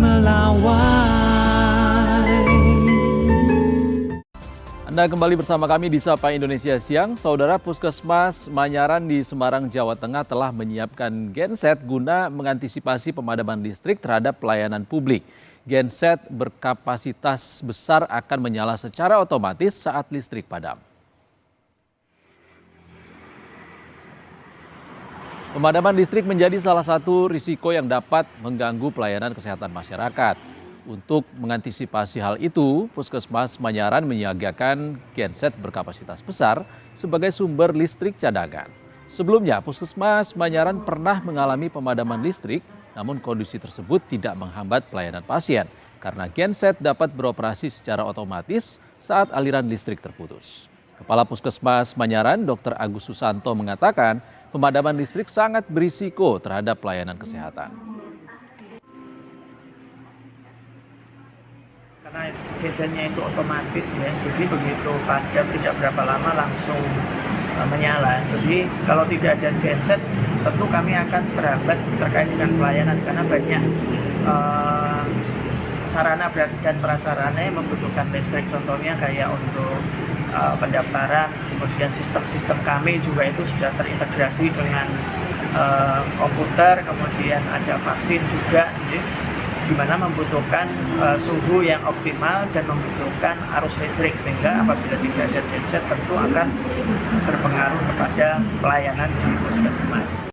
melawai. Anda kembali bersama kami di Sapa Indonesia Siang. Saudara, Puskesmas Manyaran di Semarang, Jawa Tengah telah menyiapkan genset guna mengantisipasi pemadaman listrik terhadap pelayanan publik. Genset berkapasitas besar akan menyala secara otomatis saat listrik padam. Pemadaman listrik menjadi salah satu risiko yang dapat mengganggu pelayanan kesehatan masyarakat. Untuk mengantisipasi hal itu, Puskesmas Manyaran menyiagakan genset berkapasitas besar sebagai sumber listrik cadangan. Sebelumnya, Puskesmas Manyaran pernah mengalami pemadaman listrik, namun kondisi tersebut tidak menghambat pelayanan pasien karena genset dapat beroperasi secara otomatis saat aliran listrik terputus. Kepala Puskesmas Manyaran, Dr. Agus Susanto mengatakan, pemadaman listrik sangat berisiko terhadap pelayanan kesehatan. Karena gensetnya itu otomatis ya, jadi begitu padam tidak berapa lama langsung menyala. Jadi kalau tidak ada genset, tentu kami akan terhambat terkait dengan pelayanan karena banyak sarana dan prasarana yang membutuhkan listrik. Contohnya kayak untuk pendaftaran, kemudian sistem-sistem kami juga itu sudah terintegrasi dengan komputer, kemudian ada vaksin juga, di mana membutuhkan suhu yang optimal dan membutuhkan arus listrik, sehingga apabila tidak ada genset tentu akan berpengaruh kepada pelayanan di puskesmas.